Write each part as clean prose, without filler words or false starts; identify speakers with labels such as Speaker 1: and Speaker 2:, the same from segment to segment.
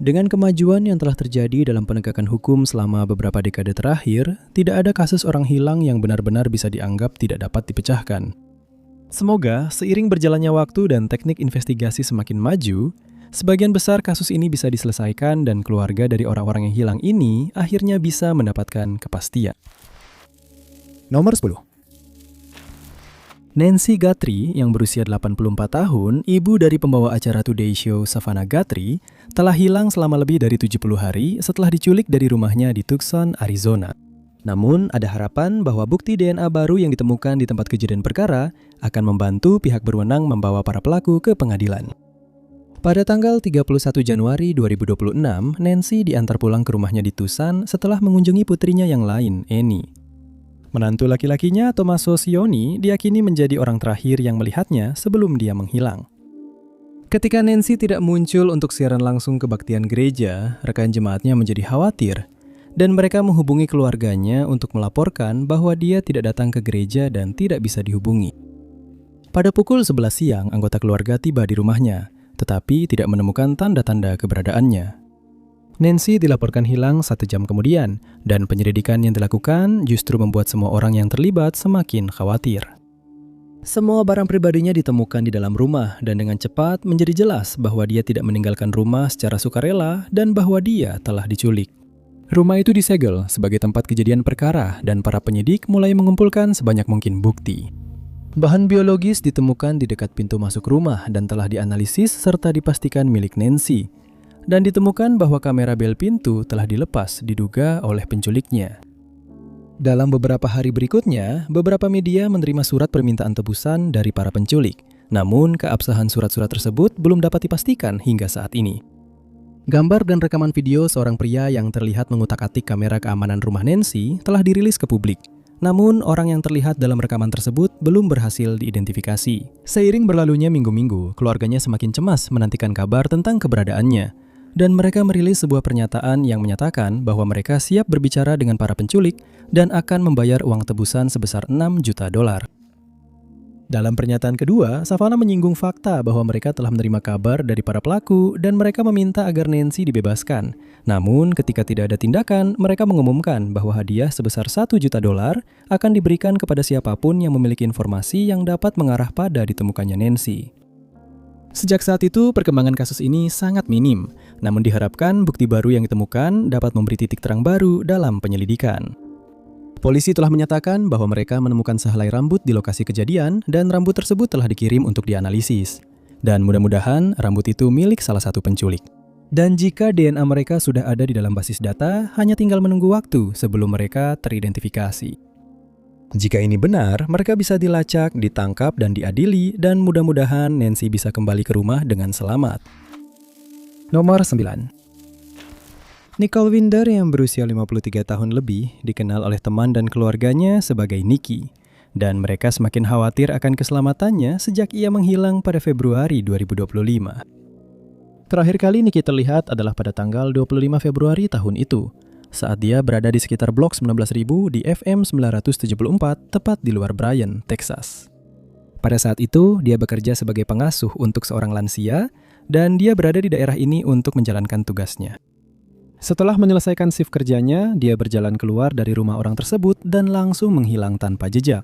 Speaker 1: Dengan kemajuan yang telah terjadi dalam penegakan hukum selama beberapa dekade terakhir, tidak ada kasus orang hilang yang benar-benar bisa dianggap tidak dapat dipecahkan. Semoga seiring berjalannya waktu dan teknik investigasi semakin maju, sebagian besar kasus ini bisa diselesaikan dan keluarga dari orang-orang yang hilang ini akhirnya bisa mendapatkan kepastian. Nomor 10. Nancy Guthrie yang berusia 84 tahun, ibu dari pembawa acara Today Show Savannah Guthrie, telah hilang selama lebih dari 70 hari setelah diculik dari rumahnya di Tucson, Arizona. Namun, ada harapan bahwa bukti DNA baru yang ditemukan di tempat kejadian perkara akan membantu pihak berwenang membawa para pelaku ke pengadilan. Pada tanggal 31 Januari 2026, Nancy diantar pulang ke rumahnya di Tucson setelah mengunjungi putrinya yang lain, Annie. Menantu laki-lakinya, Tommaso Cioni, diyakini menjadi orang terakhir yang melihatnya sebelum dia menghilang. Ketika Nancy tidak muncul untuk siaran langsung kebaktian gereja, rekan jemaatnya menjadi khawatir, dan mereka menghubungi keluarganya untuk melaporkan bahwa dia tidak datang ke gereja dan tidak bisa dihubungi. Pada pukul 11 siang, anggota keluarga tiba di rumahnya, tetapi tidak menemukan tanda-tanda keberadaannya. Nancy dilaporkan hilang 1 jam kemudian, dan penyelidikan yang dilakukan justru membuat semua orang yang terlibat semakin khawatir. Semua barang pribadinya ditemukan di dalam rumah, dan dengan cepat menjadi jelas bahwa dia tidak meninggalkan rumah secara sukarela dan bahwa dia telah diculik. Rumah itu disegel sebagai tempat kejadian perkara, dan para penyidik mulai mengumpulkan sebanyak mungkin bukti. Bahan biologis ditemukan di dekat pintu masuk rumah dan telah dianalisis serta dipastikan milik Nancy. Dan ditemukan bahwa kamera bel pintu telah dilepas diduga oleh penculiknya. Dalam beberapa hari berikutnya, beberapa media menerima surat permintaan tebusan dari para penculik. Namun, keabsahan surat-surat tersebut belum dapat dipastikan hingga saat ini. Gambar dan rekaman video seorang pria yang terlihat mengutak-atik kamera keamanan rumah Nancy telah dirilis ke publik. Namun, orang yang terlihat dalam rekaman tersebut belum berhasil diidentifikasi. Seiring berlalunya minggu-minggu, keluarganya semakin cemas menantikan kabar tentang keberadaannya. Dan mereka merilis sebuah pernyataan yang menyatakan bahwa mereka siap berbicara dengan para penculik dan akan membayar uang tebusan sebesar $6 juta. Dalam pernyataan kedua, Savannah menyinggung fakta bahwa mereka telah menerima kabar dari para pelaku dan mereka meminta agar Nancy dibebaskan. Namun, ketika tidak ada tindakan, mereka mengumumkan bahwa hadiah sebesar $1 juta akan diberikan kepada siapapun yang memiliki informasi yang dapat mengarah pada ditemukannya Nancy. Sejak saat itu, perkembangan kasus ini sangat minim, namun diharapkan bukti baru yang ditemukan dapat memberi titik terang baru dalam penyelidikan. Polisi telah menyatakan bahwa mereka menemukan sehelai rambut di lokasi kejadian dan rambut tersebut telah dikirim untuk dianalisis. Dan mudah-mudahan rambut itu milik salah satu penculik. Dan jika DNA mereka sudah ada di dalam basis data, hanya tinggal menunggu waktu sebelum mereka teridentifikasi. Jika ini benar, mereka bisa dilacak, ditangkap, dan diadili, dan mudah-mudahan Nancy bisa kembali ke rumah dengan selamat. Nomor 9. Nicole Winder yang berusia 53 tahun lebih dikenal oleh teman dan keluarganya sebagai Nikki, dan mereka semakin khawatir akan keselamatannya sejak ia menghilang pada Februari 2025. Terakhir kali Nikki terlihat adalah pada tanggal 25 Februari tahun itu, saat dia berada di sekitar blok 19.000 di FM 974 tepat di luar Bryan, Texas. Pada saat itu, dia bekerja sebagai pengasuh untuk seorang lansia dan dia berada di daerah ini untuk menjalankan tugasnya. Setelah menyelesaikan shift kerjanya, dia berjalan keluar dari rumah orang tersebut dan langsung menghilang tanpa jejak.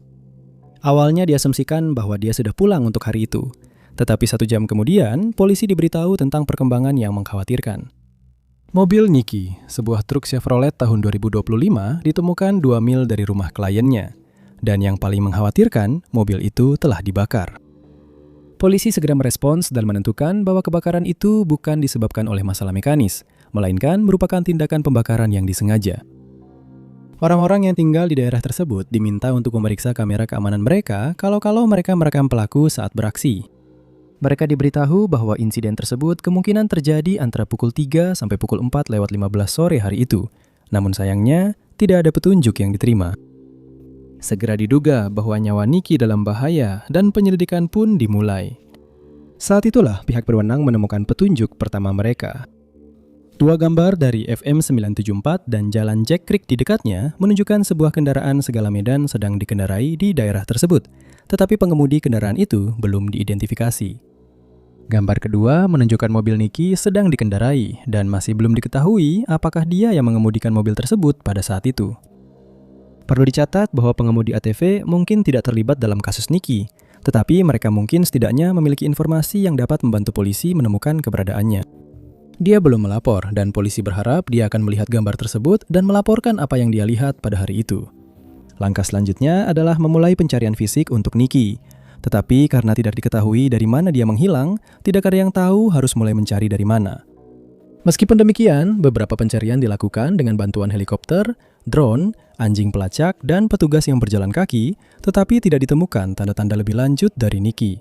Speaker 1: Awalnya diasumsikan bahwa dia sudah pulang untuk hari itu, tetapi 1 jam kemudian, polisi diberitahu tentang perkembangan yang mengkhawatirkan. Mobil Nikki, sebuah truk Chevrolet tahun 2025, ditemukan 2 mil dari rumah kliennya. Dan yang paling mengkhawatirkan, mobil itu telah dibakar. Polisi segera merespons dan menentukan bahwa kebakaran itu bukan disebabkan oleh masalah mekanis, melainkan merupakan tindakan pembakaran yang disengaja. Orang-orang yang tinggal di daerah tersebut diminta untuk memeriksa kamera keamanan mereka kalau mereka merekam pelaku saat beraksi. Mereka diberitahu bahwa insiden tersebut kemungkinan terjadi antara pukul 3 sampai pukul 4:15 sore hari itu. Namun sayangnya, tidak ada petunjuk yang diterima. Segera diduga bahwa nyawa Nikki dalam bahaya dan penyelidikan pun dimulai. Saat itulah pihak berwenang menemukan petunjuk pertama mereka. 2 gambar dari FM 974 dan jalan Jack Creek di dekatnya menunjukkan sebuah kendaraan segala medan sedang dikendarai di daerah tersebut, tetapi pengemudi kendaraan itu belum diidentifikasi. Gambar kedua menunjukkan mobil Nikki sedang dikendarai dan masih belum diketahui apakah dia yang mengemudikan mobil tersebut pada saat itu. Perlu dicatat bahwa pengemudi ATV mungkin tidak terlibat dalam kasus Nikki, tetapi mereka mungkin setidaknya memiliki informasi yang dapat membantu polisi menemukan keberadaannya. Dia belum melapor dan polisi berharap dia akan melihat gambar tersebut dan melaporkan apa yang dia lihat pada hari itu. Langkah selanjutnya adalah memulai pencarian fisik untuk Nikki. Tetapi karena tidak diketahui dari mana dia menghilang, tidak ada yang tahu harus mulai mencari dari mana. Meskipun demikian, beberapa pencarian dilakukan dengan bantuan helikopter, drone, anjing pelacak, dan petugas yang berjalan kaki, tetapi tidak ditemukan tanda-tanda lebih lanjut dari Nikki.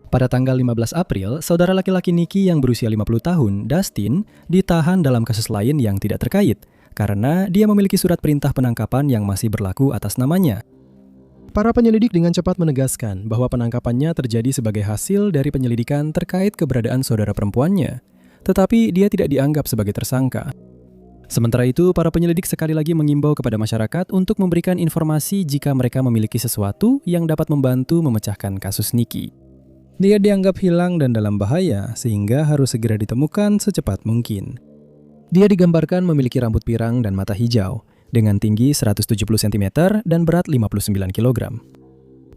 Speaker 1: Pada tanggal 15 April, saudara laki-laki Nikki yang berusia 50 tahun, Dustin, ditahan dalam kasus lain yang tidak terkait, karena dia memiliki surat perintah penangkapan yang masih berlaku atas namanya. Para penyelidik dengan cepat menegaskan bahwa penangkapannya terjadi sebagai hasil dari penyelidikan terkait keberadaan saudara perempuannya, tetapi dia tidak dianggap sebagai tersangka. Sementara itu, para penyelidik sekali lagi mengimbau kepada masyarakat untuk memberikan informasi jika mereka memiliki sesuatu yang dapat membantu memecahkan kasus Nikki. Dia dianggap hilang dan dalam bahaya, sehingga harus segera ditemukan secepat mungkin. Dia digambarkan memiliki rambut pirang dan mata hijau, dengan tinggi 170 cm dan berat 59 kg.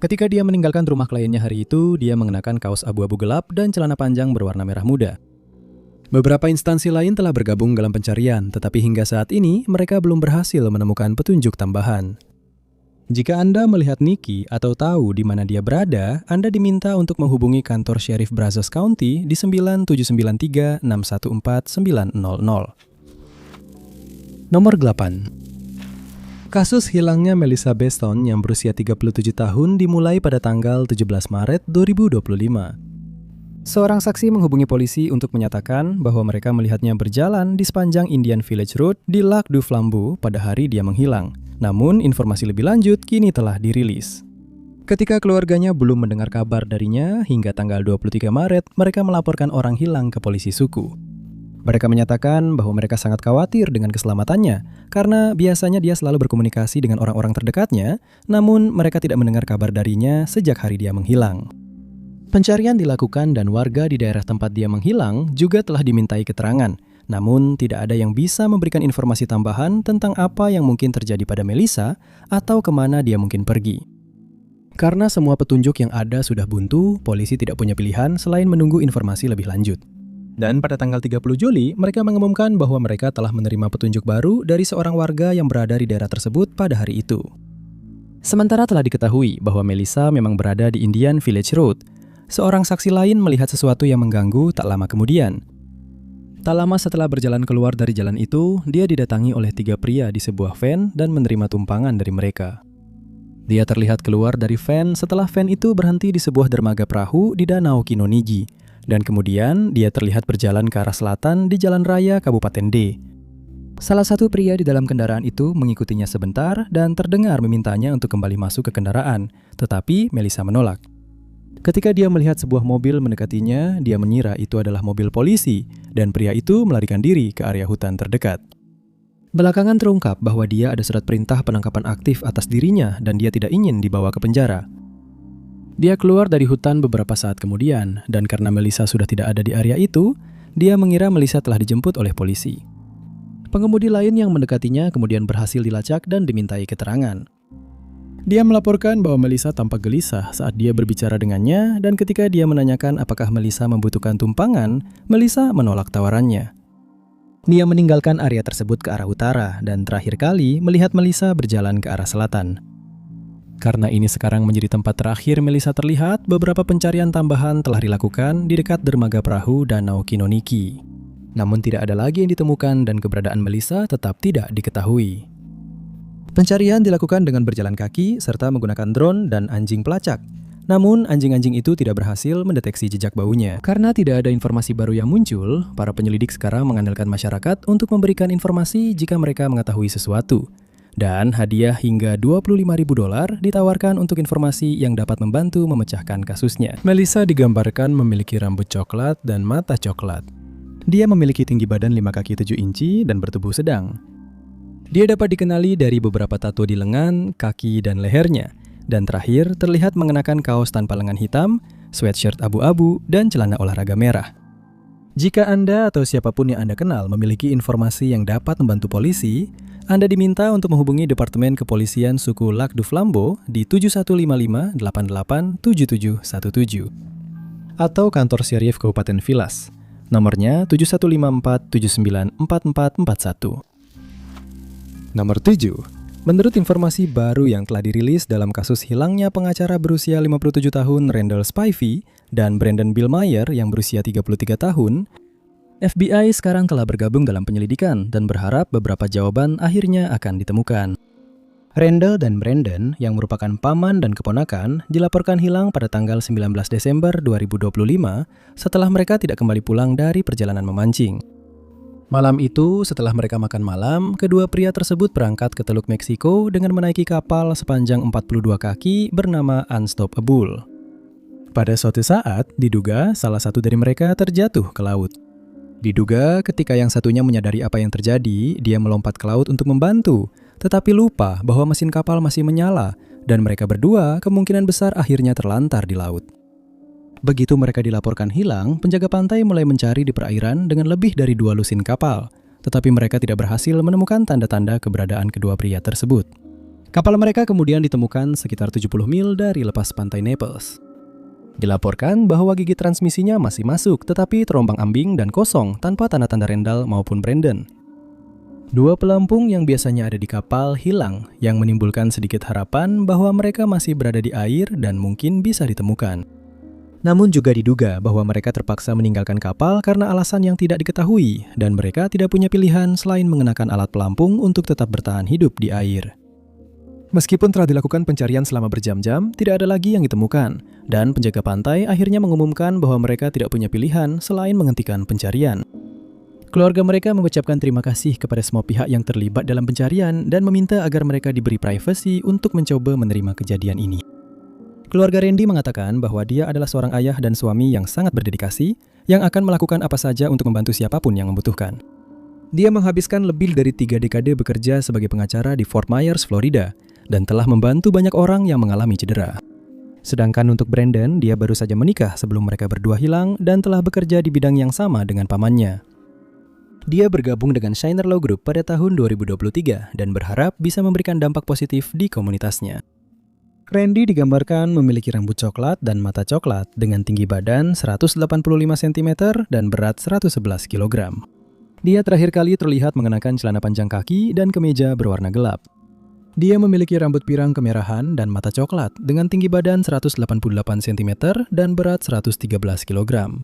Speaker 1: Ketika dia meninggalkan rumah kliennya hari itu, dia mengenakan kaos abu-abu gelap dan celana panjang berwarna merah muda. Beberapa instansi lain telah bergabung dalam pencarian, tetapi hingga saat ini mereka belum berhasil menemukan petunjuk tambahan. Jika Anda melihat Nikki atau tahu di mana dia berada, Anda diminta untuk menghubungi kantor Sheriff Brazos County di 9793 614 900. Nomor 8. Kasus hilangnya Melissa Beston yang berusia 37 tahun dimulai pada tanggal 17 Maret 2025. Seorang saksi menghubungi polisi untuk menyatakan bahwa mereka melihatnya berjalan di sepanjang Indian Village Road di Lac du Flambeau pada hari dia menghilang. Namun, informasi lebih lanjut kini telah dirilis. Ketika keluarganya belum mendengar kabar darinya, hingga tanggal 23 Maret, mereka melaporkan orang hilang ke polisi suku. Mereka menyatakan bahwa mereka sangat khawatir dengan keselamatannya, karena biasanya dia selalu berkomunikasi dengan orang-orang terdekatnya, namun mereka tidak mendengar kabar darinya sejak hari dia menghilang. Pencarian dilakukan dan warga di daerah tempat dia menghilang juga telah dimintai keterangan, namun tidak ada yang bisa memberikan informasi tambahan tentang apa yang mungkin terjadi pada Melissa atau kemana dia mungkin pergi. Karena semua petunjuk yang ada sudah buntu, polisi tidak punya pilihan selain menunggu informasi lebih lanjut. Dan pada tanggal 30 Juli, mereka mengumumkan bahwa mereka telah menerima petunjuk baru dari seorang warga yang berada di daerah tersebut pada hari itu. Sementara telah diketahui bahwa Melissa memang berada di Indian Village Road, seorang saksi lain melihat sesuatu yang mengganggu tak lama kemudian. Tak lama setelah berjalan keluar dari jalan itu, dia didatangi oleh 3 pria di sebuah van dan menerima tumpangan dari mereka. Dia terlihat keluar dari van setelah van itu berhenti di sebuah dermaga perahu di Danau Kinoniji. Dan kemudian dia terlihat berjalan ke arah selatan di jalan raya Kabupaten D. Salah satu pria di dalam kendaraan itu mengikutinya sebentar dan terdengar memintanya untuk kembali masuk ke kendaraan, tetapi Melissa menolak. Ketika dia melihat sebuah mobil mendekatinya, dia mengira itu adalah mobil polisi dan pria itu melarikan diri ke area hutan terdekat. Belakangan terungkap bahwa dia ada surat perintah penangkapan aktif atas dirinya dan dia tidak ingin dibawa ke penjara. Dia keluar dari hutan beberapa saat kemudian, dan karena Melissa sudah tidak ada di area itu, dia mengira Melissa telah dijemput oleh polisi. Pengemudi lain yang mendekatinya kemudian berhasil dilacak dan dimintai keterangan. Dia melaporkan bahwa Melissa tampak gelisah saat dia berbicara dengannya, dan ketika dia menanyakan apakah Melissa membutuhkan tumpangan, Melissa menolak tawarannya. Dia meninggalkan area tersebut ke arah utara, dan terakhir kali melihat Melissa berjalan ke arah selatan. Karena ini sekarang menjadi tempat terakhir Melissa terlihat, beberapa pencarian tambahan telah dilakukan di dekat dermaga perahu Danau Kinoniki. Namun tidak ada lagi yang ditemukan dan keberadaan Melissa tetap tidak diketahui. Pencarian dilakukan dengan berjalan kaki serta menggunakan drone dan anjing pelacak. Namun anjing-anjing itu tidak berhasil mendeteksi jejak baunya. Karena tidak ada informasi baru yang muncul, para penyelidik sekarang mengandalkan masyarakat untuk memberikan informasi jika mereka mengetahui sesuatu. Dan hadiah hingga $25.000 ditawarkan untuk informasi yang dapat membantu memecahkan kasusnya. Melissa digambarkan memiliki rambut coklat dan mata coklat. Dia memiliki tinggi badan 5 kaki 7 inci dan bertubuh sedang. Dia dapat dikenali dari beberapa tato di lengan, kaki, dan lehernya. Dan terakhir terlihat mengenakan kaos tanpa lengan hitam sweatshirt abu-abu, dan celana olahraga merah. Jika Anda atau siapapun yang Anda kenal memiliki informasi yang dapat membantu polisi, Anda diminta untuk menghubungi Departemen Kepolisian Suku Lac du Flambeau di 7155 88 7717 atau kantor Syarif Kabupaten Vilas. Nomornya 7154 794441. Nomor 7. Menurut informasi baru yang telah dirilis dalam kasus hilangnya pengacara berusia 57 tahun Randall Spivey dan Brandon Billmeyer yang berusia 33 tahun, FBI sekarang telah bergabung dalam penyelidikan dan berharap beberapa jawaban akhirnya akan ditemukan. Randall dan Brandon, yang merupakan paman dan keponakan, dilaporkan hilang pada tanggal 19 Desember 2025 setelah mereka tidak kembali pulang dari perjalanan memancing. Malam itu, setelah mereka makan malam, kedua pria tersebut berangkat ke Teluk Meksiko dengan menaiki kapal sepanjang 42 kaki bernama Unstoppable. Pada suatu saat, diduga salah satu dari mereka terjatuh ke laut. Diduga ketika yang satunya menyadari apa yang terjadi, dia melompat ke laut untuk membantu, tetapi lupa bahwa mesin kapal masih menyala dan mereka berdua kemungkinan besar akhirnya terlantar di laut. Begitu mereka dilaporkan hilang, penjaga pantai mulai mencari di perairan dengan lebih dari 2 lusin kapal, tetapi mereka tidak berhasil menemukan tanda-tanda keberadaan kedua pria tersebut. Kapal mereka kemudian ditemukan sekitar 70 mil dari lepas pantai Naples. Dilaporkan bahwa gigi transmisinya masih masuk, tetapi terombang-ambing dan kosong tanpa tanda-tanda Randall maupun Brandon. Dua pelampung yang biasanya ada di kapal hilang, yang menimbulkan sedikit harapan bahwa mereka masih berada di air dan mungkin bisa ditemukan. Namun juga diduga bahwa mereka terpaksa meninggalkan kapal karena alasan yang tidak diketahui, dan mereka tidak punya pilihan selain mengenakan alat pelampung untuk tetap bertahan hidup di air. Meskipun telah dilakukan pencarian selama berjam-jam, tidak ada lagi yang ditemukan, dan penjaga pantai akhirnya mengumumkan bahwa mereka tidak punya pilihan selain menghentikan pencarian. Keluarga mereka mengucapkan terima kasih kepada semua pihak yang terlibat dalam pencarian dan meminta agar mereka diberi privasi untuk mencoba menerima kejadian ini. Keluarga Randy mengatakan bahwa dia adalah seorang ayah dan suami yang sangat berdedikasi, yang akan melakukan apa saja untuk membantu siapapun yang membutuhkan. Dia menghabiskan lebih dari 3 dekade bekerja sebagai pengacara di Fort Myers, Florida, dan telah membantu banyak orang yang mengalami cedera. Sedangkan untuk Brandon, dia baru saja menikah sebelum mereka berdua hilang dan telah bekerja di bidang yang sama dengan pamannya. Dia bergabung dengan Shiner Law Group pada tahun 2023 dan berharap bisa memberikan dampak positif di komunitasnya. Randy digambarkan memiliki rambut coklat dan mata coklat dengan tinggi badan 185 cm dan berat 111 kg. Dia terakhir kali terlihat mengenakan celana panjang kaki dan kemeja berwarna gelap. Dia memiliki rambut pirang kemerahan dan mata coklat dengan tinggi badan 188 cm dan berat 113 kg.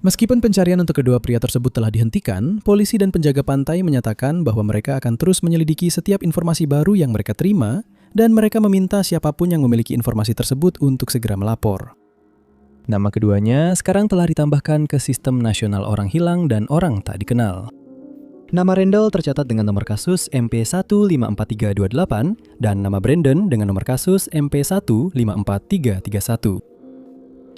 Speaker 1: Meskipun pencarian untuk kedua pria tersebut telah dihentikan, polisi dan penjaga pantai menyatakan bahwa mereka akan terus menyelidiki setiap informasi baru yang mereka terima dan mereka meminta siapapun yang memiliki informasi tersebut untuk segera melapor. Nama keduanya sekarang telah ditambahkan ke Sistem Nasional Orang Hilang dan Orang Tak Dikenal. Nama Randall tercatat dengan nomor kasus MP154328 dan nama Brandon dengan nomor kasus MP154331.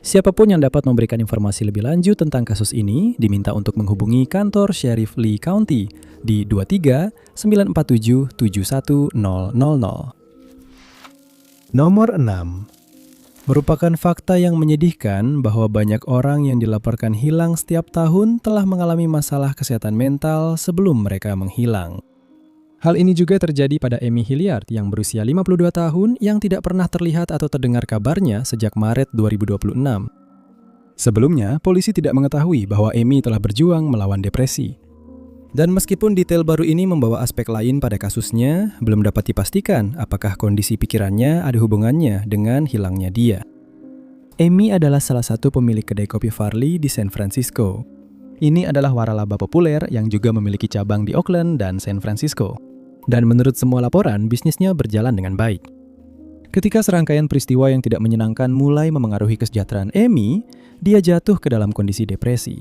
Speaker 1: Siapapun yang dapat memberikan informasi lebih lanjut tentang kasus ini diminta untuk menghubungi kantor Sheriff Lee County di 23 947 71000. Nomor 6. Merupakan fakta yang menyedihkan bahwa banyak orang yang dilaporkan hilang setiap tahun telah mengalami masalah kesehatan mental sebelum mereka menghilang. Hal ini juga terjadi pada Amy Hilliard yang berusia 52 tahun yang tidak pernah terlihat atau terdengar kabarnya sejak Maret 2026. Sebelumnya, polisi tidak mengetahui bahwa Amy telah berjuang melawan depresi. Dan meskipun detail baru ini membawa aspek lain pada kasusnya, belum dapat dipastikan apakah kondisi pikirannya ada hubungannya dengan hilangnya dia. Amy adalah salah satu pemilik kedai kopi Farley di San Francisco. Ini adalah waralaba populer yang juga memiliki cabang di Oakland dan San Francisco. Dan menurut semua laporan, bisnisnya berjalan dengan baik. Ketika serangkaian peristiwa yang tidak menyenangkan mulai memengaruhi kesejahteraan Amy, dia jatuh ke dalam kondisi depresi.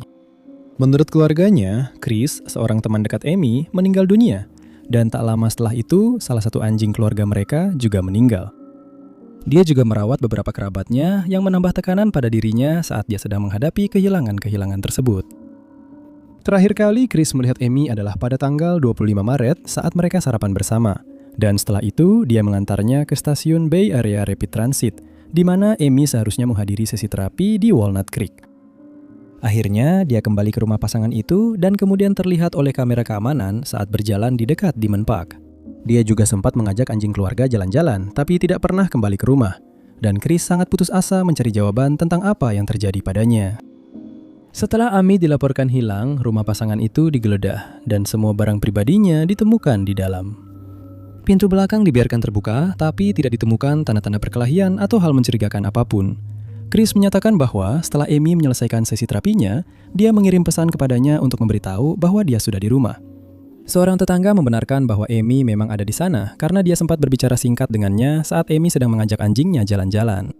Speaker 1: Menurut keluarganya, Chris, seorang teman dekat Amy, meninggal dunia. Dan tak lama setelah itu, salah satu anjing keluarga mereka juga meninggal. Dia juga merawat beberapa kerabatnya yang menambah tekanan pada dirinya saat dia sedang menghadapi kehilangan-kehilangan tersebut. Terakhir kali Chris melihat Amy adalah pada tanggal 25 Maret saat mereka sarapan bersama. Dan setelah itu, dia mengantarnya ke stasiun Bay Area Rapid Transit di mana Amy seharusnya menghadiri sesi terapi di Walnut Creek. Akhirnya, dia kembali ke rumah pasangan itu dan kemudian terlihat oleh kamera keamanan saat berjalan di dekat Demon Park. Dia juga sempat mengajak anjing keluarga jalan-jalan, tapi tidak pernah kembali ke rumah. Dan Chris sangat putus asa mencari jawaban tentang apa yang terjadi padanya. Setelah Amy dilaporkan hilang, rumah pasangan itu digeledah dan semua barang pribadinya ditemukan di dalam. Pintu belakang dibiarkan terbuka, tapi tidak ditemukan tanda-tanda perkelahian atau hal mencurigakan apapun. Chris menyatakan bahwa setelah Amy menyelesaikan sesi terapinya, dia mengirim pesan kepadanya untuk memberitahu bahwa dia sudah di rumah. Seorang tetangga membenarkan bahwa Amy memang ada di sana karena dia sempat berbicara singkat dengannya saat Amy sedang mengajak anjingnya jalan-jalan.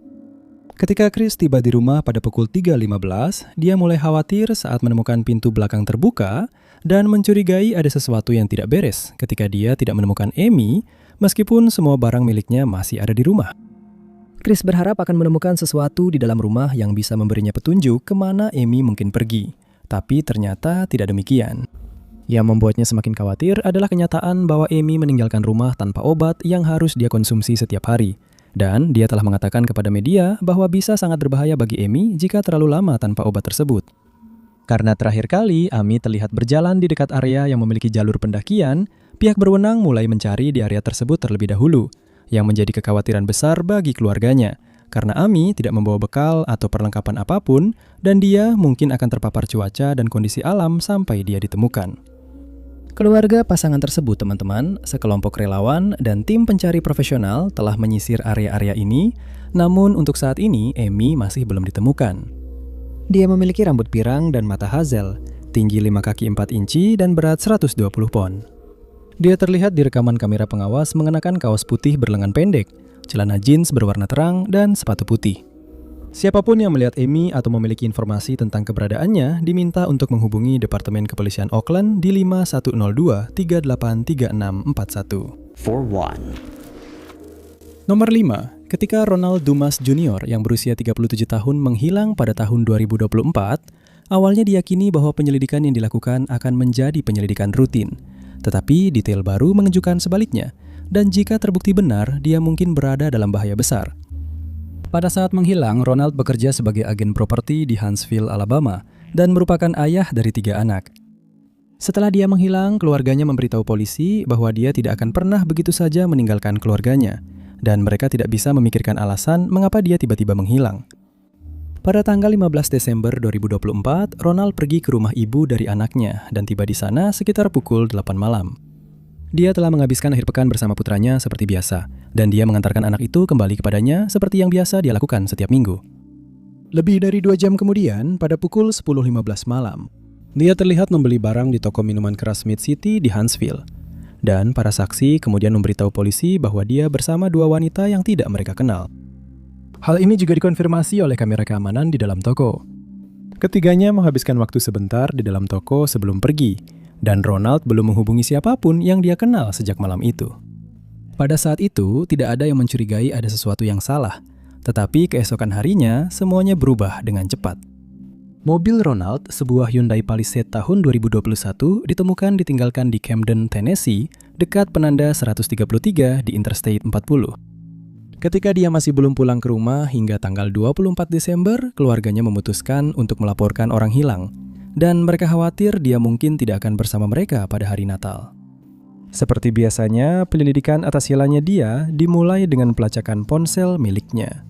Speaker 1: Ketika Chris tiba di rumah pada pukul 3.15, dia mulai khawatir saat menemukan pintu belakang terbuka dan mencurigai ada sesuatu yang tidak beres ketika dia tidak menemukan Amy meskipun semua barang miliknya masih ada di rumah. Chris berharap akan menemukan sesuatu di dalam rumah yang bisa memberinya petunjuk kemana Amy mungkin pergi, tapi ternyata tidak demikian. Yang membuatnya semakin khawatir adalah kenyataan bahwa Amy meninggalkan rumah tanpa obat yang harus dia konsumsi setiap hari. Dan dia telah mengatakan kepada media bahwa bisa sangat berbahaya bagi Amy jika terlalu lama tanpa obat tersebut. Karena terakhir kali Amy terlihat berjalan di dekat area yang memiliki jalur pendakian, pihak berwenang mulai mencari di area tersebut terlebih dahulu, yang menjadi kekhawatiran besar bagi keluarganya, karena Amy tidak membawa bekal atau perlengkapan apapun, dan dia mungkin akan terpapar cuaca dan kondisi alam sampai dia ditemukan. Keluarga pasangan tersebut, teman-teman, sekelompok relawan dan tim pencari profesional telah menyisir area-area ini, namun untuk saat ini Amy masih belum ditemukan. Dia memiliki rambut pirang dan mata hazel, tinggi 5 kaki 4 inci dan berat 120 pon. Dia terlihat di rekaman kamera pengawas mengenakan kaos putih berlengan pendek, celana jeans berwarna terang, dan sepatu putih. Siapapun yang melihat Amy atau memiliki informasi tentang keberadaannya diminta untuk menghubungi Departemen Kepolisian Oakland di 5102-383641. Nomor 5. Ketika Ronald Dumas Jr. yang berusia 37 tahun menghilang pada tahun 2024, awalnya diyakini bahwa penyelidikan yang dilakukan akan menjadi penyelidikan rutin. Tetapi detail baru menunjukkan sebaliknya, dan jika terbukti benar, dia mungkin berada dalam bahaya besar. Pada saat menghilang, Ronald bekerja sebagai agen properti di Huntsville, Alabama, dan merupakan ayah dari 3 anak. Setelah dia menghilang, keluarganya memberitahu polisi bahwa dia tidak akan pernah begitu saja meninggalkan keluarganya, dan mereka tidak bisa memikirkan alasan mengapa dia tiba-tiba menghilang. Pada tanggal 15 Desember 2024, Ronald pergi ke rumah ibu dari anaknya dan tiba di sana sekitar pukul 8 malam. Dia telah menghabiskan akhir pekan bersama putranya seperti biasa, dan dia mengantarkan anak itu kembali kepadanya seperti yang biasa dia lakukan setiap minggu. Lebih dari 2 jam kemudian, pada pukul 10.15 malam, dia terlihat membeli barang di toko minuman keras Mid City di Huntsville. Dan para saksi kemudian memberitahu polisi bahwa dia bersama 2 wanita yang tidak mereka kenal. Hal ini juga dikonfirmasi oleh kamera keamanan di dalam toko. Ketiganya menghabiskan waktu sebentar di dalam toko sebelum pergi, dan Ronald belum menghubungi siapapun yang dia kenal sejak malam itu. Pada saat itu, tidak ada yang mencurigai ada sesuatu yang salah, tetapi keesokan harinya, semuanya berubah dengan cepat. Mobil Ronald, sebuah Hyundai Palisade tahun 2021, ditemukan ditinggalkan di Camden, Tennessee, dekat penanda 133 di Interstate 40. Ketika dia masih belum pulang ke rumah hingga tanggal 24 Desember, keluarganya memutuskan untuk melaporkan orang hilang, dan mereka khawatir dia mungkin tidak akan bersama mereka pada hari Natal. Seperti biasanya, penyelidikan atas hilangnya dia dimulai dengan pelacakan ponsel miliknya.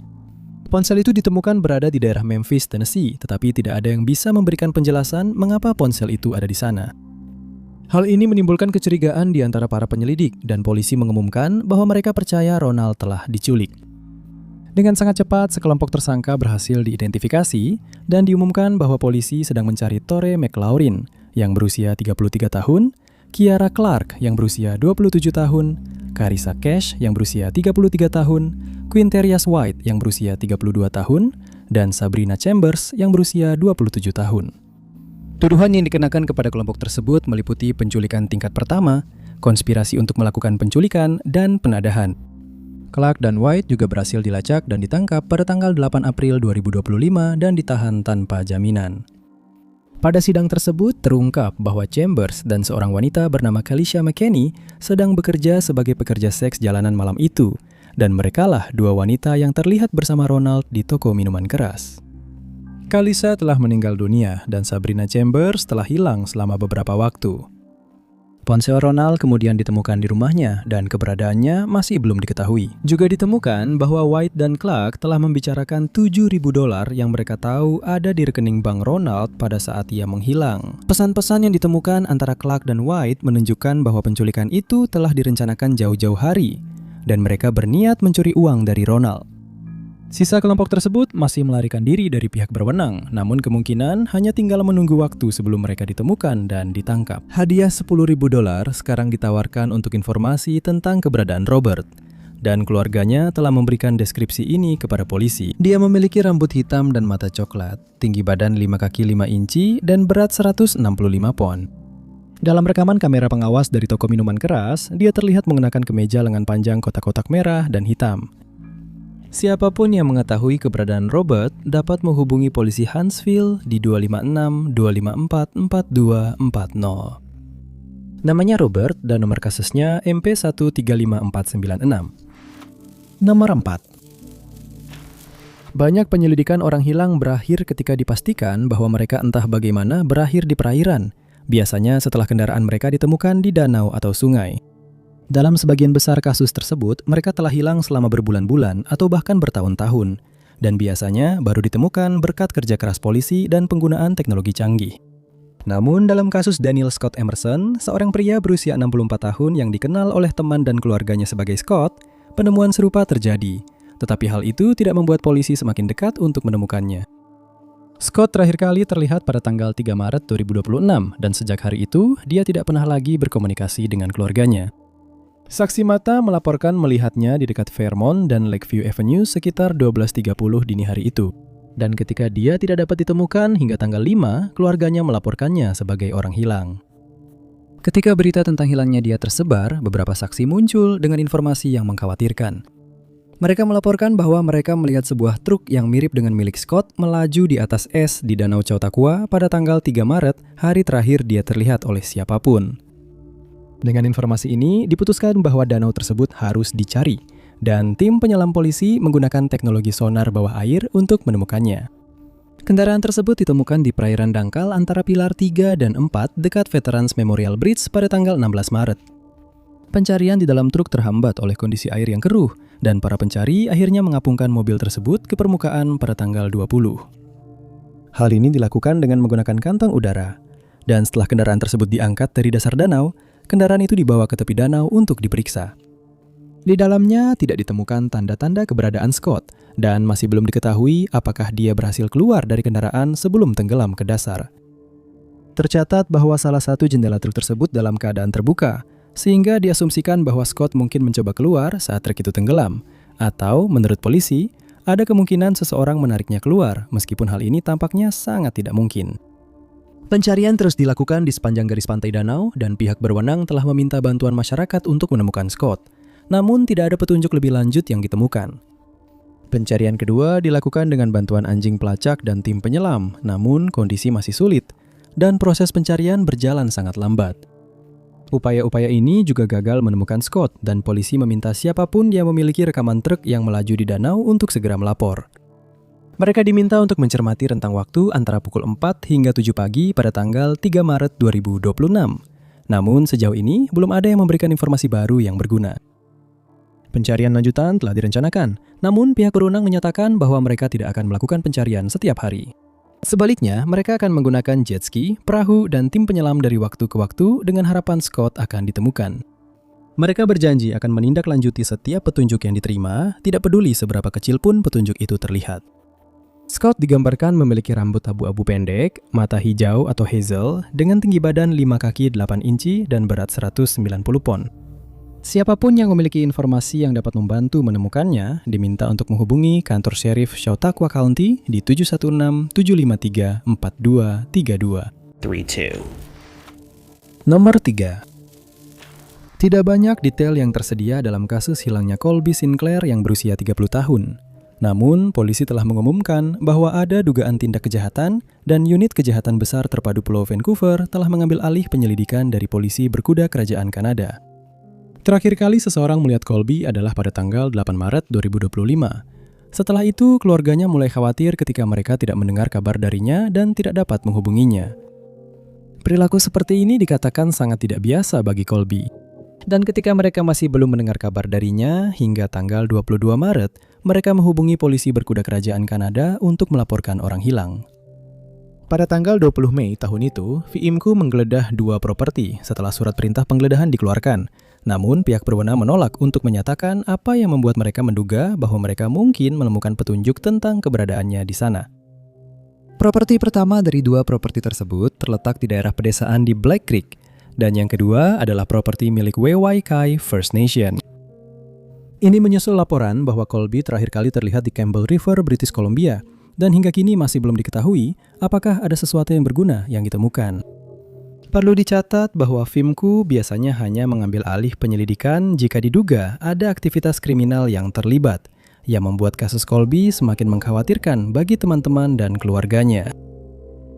Speaker 1: Ponsel itu ditemukan berada di daerah Memphis, Tennessee, tetapi tidak ada yang bisa memberikan penjelasan mengapa ponsel itu ada di sana. Hal ini menimbulkan kecurigaan di antara para penyelidik, dan polisi mengumumkan bahwa mereka percaya Ronald telah diculik. Dengan sangat cepat, sekelompok tersangka berhasil diidentifikasi dan diumumkan bahwa polisi sedang mencari Torre McLaurin yang berusia 33 tahun, Kiara Clark yang berusia 27 tahun, Carissa Cash yang berusia 33 tahun, Quinterius White yang berusia 32 tahun, dan Sabrina Chambers yang berusia 27 tahun. Tuduhan yang dikenakan kepada kelompok tersebut meliputi penculikan tingkat pertama, konspirasi untuk melakukan penculikan, dan penadahan. Clark dan White juga berhasil dilacak dan ditangkap pada tanggal 8 April 2025 dan ditahan tanpa jaminan. Pada sidang tersebut terungkap bahwa Chambers dan seorang wanita bernama Kalisha McKinney sedang bekerja sebagai pekerja seks jalanan malam itu, Dan merekalah dua wanita yang terlihat bersama Ronald di toko minuman keras. Kalisa telah meninggal dunia dan Sabrina Chambers telah hilang selama beberapa waktu. Ponsel Ronald kemudian ditemukan di rumahnya dan keberadaannya masih belum diketahui. Juga ditemukan bahwa White dan Clark telah membicarakan $7.000 yang mereka tahu ada di rekening bank Ronald pada saat ia menghilang. Pesan-pesan yang ditemukan antara Clark dan White menunjukkan bahwa penculikan itu telah direncanakan jauh-jauh hari dan mereka berniat mencuri uang dari Ronald. Sisa kelompok tersebut masih melarikan diri dari pihak berwenang, namun kemungkinan hanya tinggal menunggu waktu sebelum mereka ditemukan dan ditangkap. Hadiah $10.000 sekarang ditawarkan untuk informasi tentang keberadaan Robert, dan keluarganya telah memberikan deskripsi ini kepada polisi. Dia memiliki rambut hitam dan mata coklat, tinggi badan 5 kaki 5 inci, dan berat 165 pon. Dalam rekaman kamera pengawas dari toko minuman keras, dia terlihat mengenakan kemeja lengan panjang kotak-kotak merah dan hitam. Siapapun yang mengetahui keberadaan Robert dapat menghubungi polisi Huntsville di 256-254-4240. Namanya Robert dan nomor kasusnya MP135496. Nomor 4. Banyak penyelidikan orang hilang berakhir ketika dipastikan bahwa mereka entah bagaimana berakhir di perairan, biasanya setelah kendaraan mereka ditemukan di danau atau sungai. Dalam sebagian besar kasus tersebut, mereka telah hilang selama berbulan-bulan atau bahkan bertahun-tahun, dan biasanya baru ditemukan berkat kerja keras polisi dan penggunaan teknologi canggih. Namun dalam kasus Daniel Scott Emerson, seorang pria berusia 64 tahun yang dikenal oleh teman dan keluarganya sebagai Scott, penemuan serupa terjadi, tetapi hal itu tidak membuat polisi semakin dekat untuk menemukannya. Scott terakhir kali terlihat pada tanggal 3 Maret 2026, dan sejak hari itu, dia tidak pernah lagi berkomunikasi dengan keluarganya. Saksi mata melaporkan melihatnya di dekat Fairmont dan Lakeview Avenue sekitar 12.30 dini hari itu. Dan ketika dia tidak dapat ditemukan hingga tanggal 5, keluarganya melaporkannya sebagai orang hilang. Ketika berita tentang hilangnya dia tersebar, beberapa saksi muncul dengan informasi yang mengkhawatirkan. Mereka melaporkan bahwa mereka melihat sebuah truk yang mirip dengan milik Scott melaju di atas es di Danau Chautauqua pada tanggal 3 Maret, hari terakhir dia terlihat oleh siapapun. Dengan informasi ini, diputuskan bahwa danau tersebut harus dicari, dan tim penyelam polisi menggunakan teknologi sonar bawah air untuk menemukannya. Kendaraan tersebut ditemukan di perairan dangkal antara pilar 3 dan 4 dekat Veterans Memorial Bridge pada tanggal 16 Maret. Pencarian di dalam truk terhambat oleh kondisi air yang keruh, dan para pencari akhirnya mengapungkan mobil tersebut ke permukaan pada tanggal 20. Hal ini dilakukan dengan menggunakan kantong udara, dan setelah kendaraan tersebut diangkat dari dasar danau, kendaraan itu dibawa ke tepi danau untuk diperiksa. Di dalamnya tidak ditemukan tanda-tanda keberadaan Scott, dan masih belum diketahui apakah dia berhasil keluar dari kendaraan sebelum tenggelam ke dasar. Tercatat bahwa salah satu jendela truk tersebut dalam keadaan terbuka, sehingga diasumsikan bahwa Scott mungkin mencoba keluar saat truk itu tenggelam, atau menurut polisi, ada kemungkinan seseorang menariknya keluar, meskipun hal ini tampaknya sangat tidak mungkin. Pencarian terus dilakukan di sepanjang garis pantai danau dan pihak berwenang telah meminta bantuan masyarakat untuk menemukan Scott. Namun tidak ada petunjuk lebih lanjut yang ditemukan. Pencarian kedua dilakukan dengan bantuan anjing pelacak dan tim penyelam, namun kondisi masih sulit dan proses pencarian berjalan sangat lambat. Upaya-upaya ini juga gagal menemukan Scott dan polisi meminta siapapun yang memiliki rekaman truk yang melaju di danau untuk segera melapor. Mereka diminta untuk mencermati rentang waktu antara pukul 4 hingga 7 pagi pada tanggal 3 Maret 2026. Namun sejauh ini belum ada yang memberikan informasi baru yang berguna. Pencarian lanjutan telah direncanakan, namun pihak berwenang menyatakan bahwa mereka tidak akan melakukan pencarian setiap hari. Sebaliknya, mereka akan menggunakan jet ski, perahu, dan tim penyelam dari waktu ke waktu dengan harapan Scott akan ditemukan. Mereka berjanji akan menindaklanjuti setiap petunjuk yang diterima, tidak peduli seberapa kecil pun petunjuk itu terlihat. Scott digambarkan memiliki rambut abu-abu pendek, mata hijau atau hazel, dengan tinggi badan 5 kaki 8 inci dan berat 190 pon. Siapapun yang memiliki informasi yang dapat membantu menemukannya diminta untuk menghubungi kantor Sheriff Chautauqua County di 716-753-4232. Nomor 3. Tidak banyak detail yang tersedia dalam kasus hilangnya Colby Sinclair yang berusia 30 tahun. Namun, polisi telah mengumumkan bahwa ada dugaan tindak kejahatan dan unit kejahatan besar terpadu Pulau Vancouver telah mengambil alih penyelidikan dari polisi berkuda kerajaan Kanada. Terakhir kali seseorang melihat Colby adalah pada tanggal 8 Maret 2025. Setelah itu, keluarganya mulai khawatir ketika mereka tidak mendengar kabar darinya dan tidak dapat menghubunginya. Perilaku seperti ini dikatakan sangat tidak biasa bagi Colby. Dan ketika mereka masih belum mendengar kabar darinya, hingga tanggal 22 Maret, mereka menghubungi polisi berkuda kerajaan Kanada untuk melaporkan orang hilang. Pada tanggal 20 Mei tahun itu, VIMCO menggeledah 2 properti setelah surat perintah penggeledahan dikeluarkan. Namun, pihak berwenang menolak untuk menyatakan apa yang membuat mereka menduga bahwa mereka mungkin menemukan petunjuk tentang keberadaannya di sana. Properti pertama dari 2 properti tersebut terletak di daerah pedesaan di Black Creek, dan yang kedua adalah properti milik Weaikai First Nation. Ini menyusul laporan bahwa Colby terakhir kali terlihat di Campbell River, British Columbia, dan hingga kini masih belum diketahui apakah ada sesuatu yang berguna yang ditemukan. Perlu dicatat bahwa VIMCO biasanya hanya mengambil alih penyelidikan jika diduga ada aktivitas kriminal yang terlibat, yang membuat kasus Colby semakin mengkhawatirkan bagi teman-teman dan keluarganya.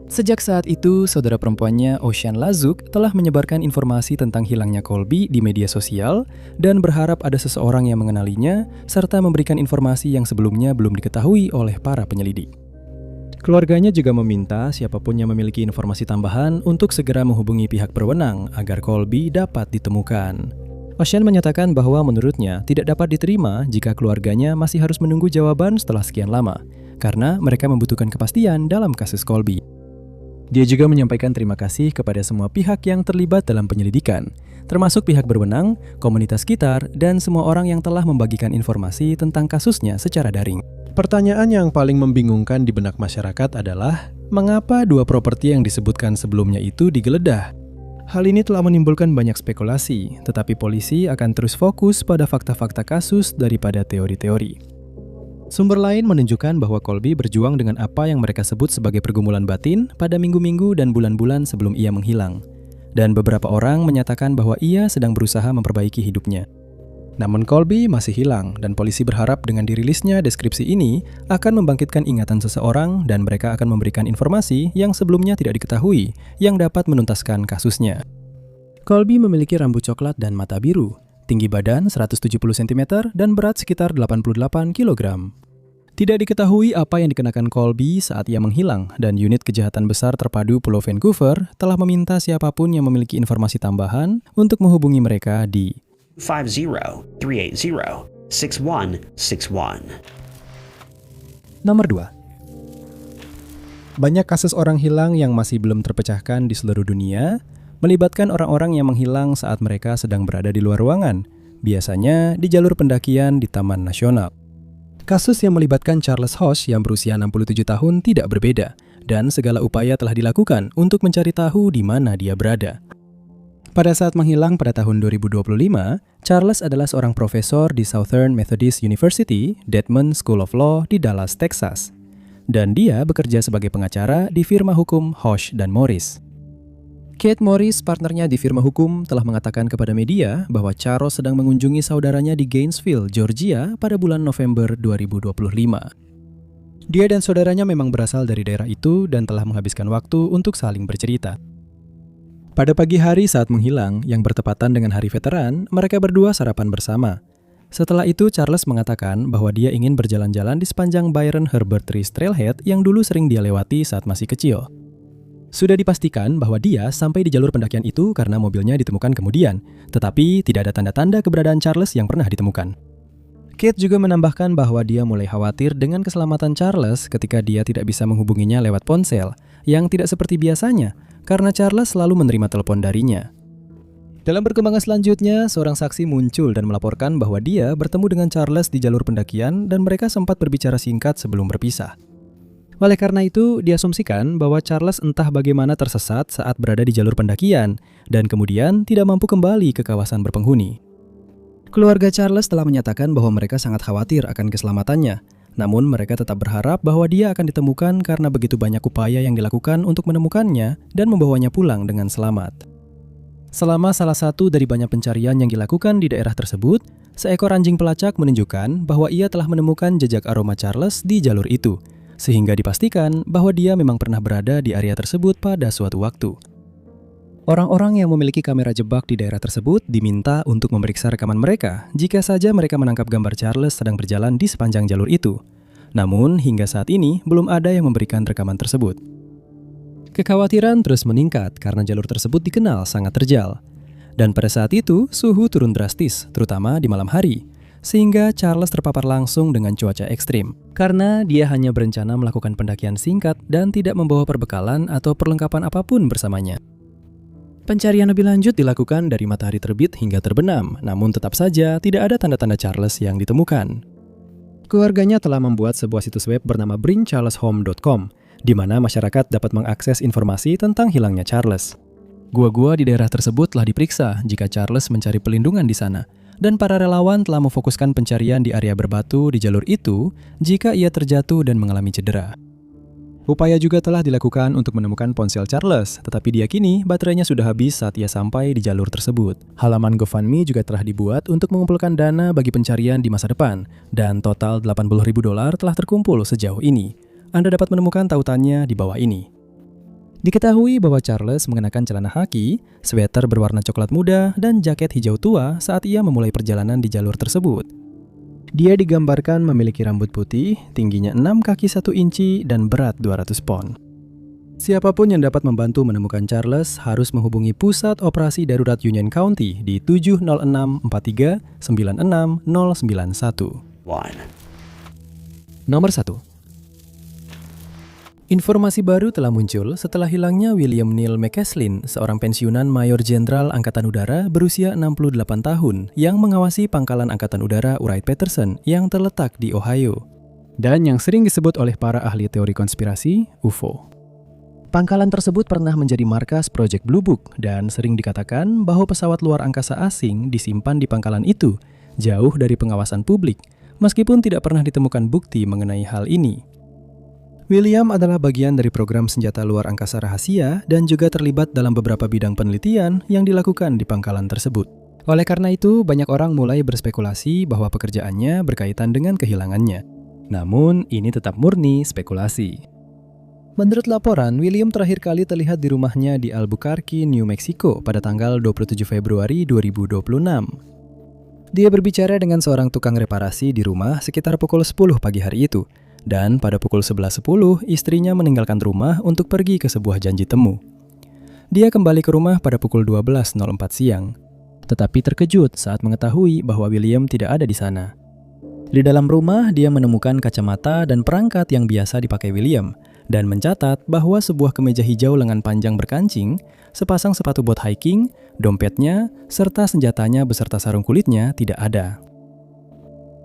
Speaker 1: Sejak saat itu, saudara perempuannya Ocean Lazuk telah menyebarkan informasi tentang hilangnya Colby di media sosial dan berharap ada seseorang yang mengenalinya serta memberikan informasi yang sebelumnya belum diketahui oleh para penyelidik. Keluarganya juga meminta siapapun yang memiliki informasi tambahan untuk segera menghubungi pihak berwenang agar Colby dapat ditemukan. Ocean menyatakan bahwa menurutnya tidak dapat diterima jika keluarganya masih harus menunggu jawaban setelah sekian lama, karena mereka membutuhkan kepastian dalam kasus Colby. Dia juga menyampaikan terima kasih kepada semua pihak yang terlibat dalam penyelidikan, termasuk pihak berwenang, komunitas sekitar, dan semua orang yang telah membagikan informasi tentang kasusnya secara daring. Pertanyaan yang paling membingungkan di benak masyarakat adalah, mengapa 2 properti yang disebutkan sebelumnya itu digeledah? Hal ini telah menimbulkan banyak spekulasi, tetapi polisi akan terus fokus pada fakta-fakta kasus daripada teori-teori. Sumber lain menunjukkan bahwa Colby berjuang dengan apa yang mereka sebut sebagai pergumulan batin pada minggu-minggu dan bulan-bulan sebelum ia menghilang. Dan beberapa orang menyatakan bahwa ia sedang berusaha memperbaiki hidupnya. Namun Colby masih hilang dan polisi berharap dengan dirilisnya deskripsi ini akan membangkitkan ingatan seseorang dan mereka akan memberikan informasi yang sebelumnya tidak diketahui yang dapat menuntaskan kasusnya. Colby memiliki rambut coklat dan mata biru. Tinggi badan 170 cm dan berat sekitar 88 kg. Tidak diketahui apa yang dikenakan Colby saat ia menghilang dan unit kejahatan besar terpadu Pulau Vancouver telah meminta siapapun yang memiliki informasi tambahan untuk menghubungi mereka di
Speaker 2: 50-380-6161.
Speaker 1: Nomor 2. Banyak kasus orang hilang yang masih belum terpecahkan di seluruh dunia melibatkan orang-orang yang menghilang saat mereka sedang berada di luar ruangan, biasanya di jalur pendakian di Taman Nasional. Kasus yang melibatkan Charles Hosch yang berusia 67 tahun tidak berbeda, dan segala upaya telah dilakukan untuk mencari tahu di mana dia berada. Pada saat menghilang pada tahun 2025, Charles adalah seorang profesor di Southern Methodist University, Dedmon School of Law di Dallas, Texas. Dan dia bekerja sebagai pengacara di firma hukum Hosch dan Morris. Kate Morris, partnernya di firma hukum, telah mengatakan kepada media bahwa Charles sedang mengunjungi saudaranya di Gainesville, Georgia pada bulan November 2025. Dia dan saudaranya memang berasal dari daerah itu dan telah menghabiskan waktu untuk saling bercerita. Pada pagi hari saat menghilang, yang bertepatan dengan Hari Veteran, mereka berdua sarapan bersama. Setelah itu, Charles mengatakan bahwa dia ingin berjalan-jalan di sepanjang Byron Herbert Rees Trailhead yang dulu sering dia lewati saat masih kecil. Sudah dipastikan bahwa dia sampai di jalur pendakian itu karena mobilnya ditemukan kemudian, tetapi tidak ada tanda-tanda keberadaan Charles yang pernah ditemukan. Kate juga menambahkan bahwa dia mulai khawatir dengan keselamatan Charles ketika dia tidak bisa menghubunginya lewat ponsel, yang tidak seperti biasanya, karena Charles selalu menerima telepon darinya. Dalam perkembangan selanjutnya, seorang saksi muncul dan melaporkan bahwa dia bertemu dengan Charles di jalur pendakian dan mereka sempat berbicara singkat sebelum berpisah. Oleh karena itu, diasumsikan bahwa Charles entah bagaimana tersesat saat berada di jalur pendakian dan kemudian tidak mampu kembali ke kawasan berpenghuni. Keluarga Charles telah menyatakan bahwa mereka sangat khawatir akan keselamatannya, namun mereka tetap berharap bahwa dia akan ditemukan karena begitu banyak upaya yang dilakukan untuk menemukannya dan membawanya pulang dengan selamat. Selama salah satu dari banyak pencarian yang dilakukan di daerah tersebut, seekor anjing pelacak menunjukkan bahwa ia telah menemukan jejak aroma Charles di jalur itu, sehingga dipastikan bahwa dia memang pernah berada di area tersebut pada suatu waktu. Orang-orang yang memiliki kamera jebak di daerah tersebut diminta untuk memeriksa rekaman mereka jika saja mereka menangkap gambar Charles sedang berjalan di sepanjang jalur itu. Namun, hingga saat ini belum ada yang memberikan rekaman tersebut. Kekhawatiran terus meningkat karena jalur tersebut dikenal sangat terjal. Dan pada saat itu, suhu turun drastis, terutama di malam hari, sehingga Charles terpapar langsung dengan cuaca ekstrim. Karena dia hanya berencana melakukan pendakian singkat dan tidak membawa perbekalan atau perlengkapan apapun bersamanya. Pencarian lebih lanjut dilakukan dari matahari terbit hingga terbenam, namun tetap saja tidak ada tanda-tanda Charles yang ditemukan. Keluarganya telah membuat sebuah situs web bernama bringcharleshome.com, di mana masyarakat dapat mengakses informasi tentang hilangnya Charles. Gua-gua di daerah tersebut telah diperiksa jika Charles mencari pelindungan di sana, dan para relawan telah memfokuskan pencarian di area berbatu di jalur itu jika ia terjatuh dan mengalami cedera. Upaya juga telah dilakukan untuk menemukan ponsel Charles, tetapi diyakini baterainya sudah habis saat ia sampai di jalur tersebut. Halaman GoFundMe juga telah dibuat untuk mengumpulkan dana bagi pencarian di masa depan, dan total $80.000 telah terkumpul sejauh ini. Anda dapat menemukan tautannya di bawah ini. Diketahui bahwa Charles mengenakan celana kaki, sweater berwarna coklat muda, dan jaket hijau tua saat ia memulai perjalanan di jalur tersebut. Dia digambarkan memiliki rambut putih, tingginya 6 kaki 1 inci, dan berat 200 pon. Siapapun yang dapat membantu menemukan Charles harus menghubungi Pusat Operasi Darurat Union County di 70643 96091. Nomor 1. Informasi baru telah muncul setelah hilangnya William Neil McCaslin, seorang pensiunan Mayor Jenderal Angkatan Udara berusia 68 tahun yang mengawasi Pangkalan Angkatan Udara Wright-Patterson yang terletak di Ohio, dan yang sering disebut oleh para ahli teori konspirasi, UFO. Pangkalan tersebut pernah menjadi markas Project Blue Book dan sering dikatakan bahwa pesawat luar angkasa asing disimpan di pangkalan itu, jauh dari pengawasan publik, meskipun tidak pernah ditemukan bukti mengenai hal ini. William adalah bagian dari program senjata luar angkasa rahasia dan juga terlibat dalam beberapa bidang penelitian yang dilakukan di pangkalan tersebut. Oleh karena itu, banyak orang mulai berspekulasi bahwa pekerjaannya berkaitan dengan kehilangannya. Namun, ini tetap murni spekulasi. Menurut laporan, William terakhir kali terlihat di rumahnya di Albuquerque, New Mexico pada tanggal 27 Februari 2026. Dia berbicara dengan seorang tukang reparasi di rumah sekitar pukul 10 pagi hari itu. Dan pada pukul 11.10, istrinya meninggalkan rumah untuk pergi ke sebuah janji temu. Dia kembali ke rumah pada pukul 12.04 siang, tetapi terkejut saat mengetahui bahwa William tidak ada di sana. Di dalam rumah, dia menemukan kacamata dan perangkat yang biasa dipakai William, dan mencatat bahwa sebuah kemeja hijau lengan panjang berkancing, sepasang sepatu bot hiking, dompetnya, serta senjatanya beserta sarung kulitnya tidak ada.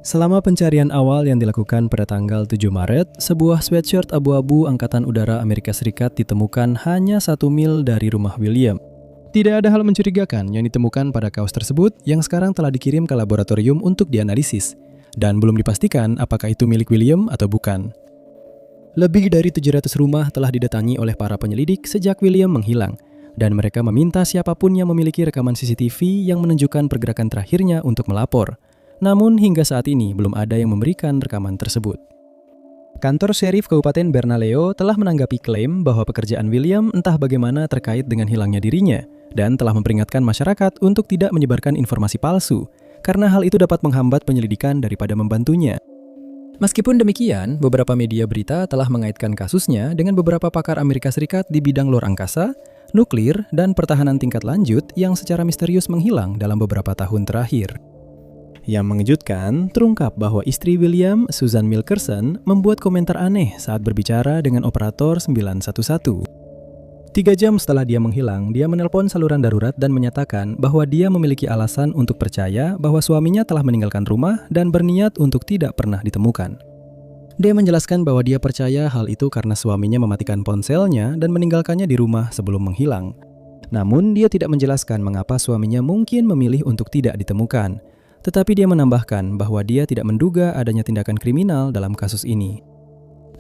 Speaker 1: Selama pencarian awal yang dilakukan pada tanggal 7 Maret, sebuah sweatshirt abu-abu Angkatan Udara Amerika Serikat ditemukan hanya 1 mil dari rumah William. Tidak ada hal mencurigakan yang ditemukan pada kaos tersebut yang sekarang telah dikirim ke laboratorium untuk dianalisis, dan belum dipastikan apakah itu milik William atau bukan. Lebih dari 700 rumah telah didatangi oleh para penyelidik sejak William menghilang, dan mereka meminta siapapun yang memiliki rekaman CCTV yang menunjukkan pergerakan terakhirnya untuk melapor. Namun hingga saat ini belum ada yang memberikan rekaman tersebut. Kantor Sheriff Kabupaten Bernalillo telah menanggapi klaim bahwa pekerjaan William entah bagaimana terkait dengan hilangnya dirinya dan telah memperingatkan masyarakat untuk tidak menyebarkan informasi palsu karena hal itu dapat menghambat penyelidikan daripada membantunya. Meskipun demikian, beberapa media berita telah mengaitkan kasusnya dengan beberapa pakar Amerika Serikat di bidang luar angkasa, nuklir, dan pertahanan tingkat lanjut yang secara misterius menghilang dalam beberapa tahun terakhir. Yang mengejutkan, terungkap bahwa istri William, Susan Milkerson, membuat komentar aneh saat berbicara dengan operator 911. 3 jam setelah dia menghilang, dia menelpon saluran darurat dan menyatakan bahwa dia memiliki alasan untuk percaya bahwa suaminya telah meninggalkan rumah dan berniat untuk tidak pernah ditemukan. Dia menjelaskan bahwa dia percaya hal itu karena suaminya mematikan ponselnya dan meninggalkannya di rumah sebelum menghilang. Namun, dia tidak menjelaskan mengapa suaminya mungkin memilih untuk tidak ditemukan. Tetapi dia menambahkan bahwa dia tidak menduga adanya tindakan kriminal dalam kasus ini.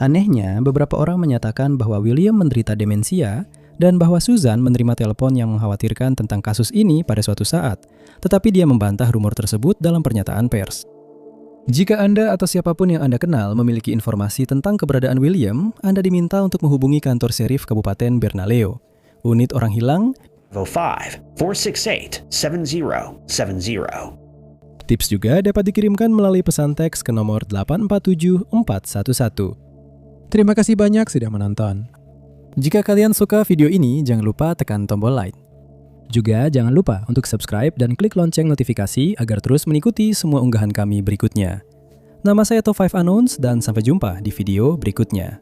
Speaker 1: Anehnya, beberapa orang menyatakan bahwa William menderita demensia dan bahwa Susan menerima telepon yang mengkhawatirkan tentang kasus ini pada suatu saat, tetapi dia membantah rumor tersebut dalam pernyataan pers. Jika Anda atau siapapun yang Anda kenal memiliki informasi tentang keberadaan William, Anda diminta untuk menghubungi kantor Sheriff Kabupaten Bernalillo, unit orang hilang,
Speaker 2: 05-468-7070.
Speaker 1: Tips juga dapat dikirimkan melalui pesan teks ke nomor 847411. Terima kasih banyak sudah menonton. Jika kalian suka video ini, jangan lupa tekan tombol like. Juga jangan lupa untuk subscribe dan klik lonceng notifikasi agar terus mengikuti semua unggahan kami berikutnya. Nama saya Top 5 Unknowns dan sampai jumpa di video berikutnya.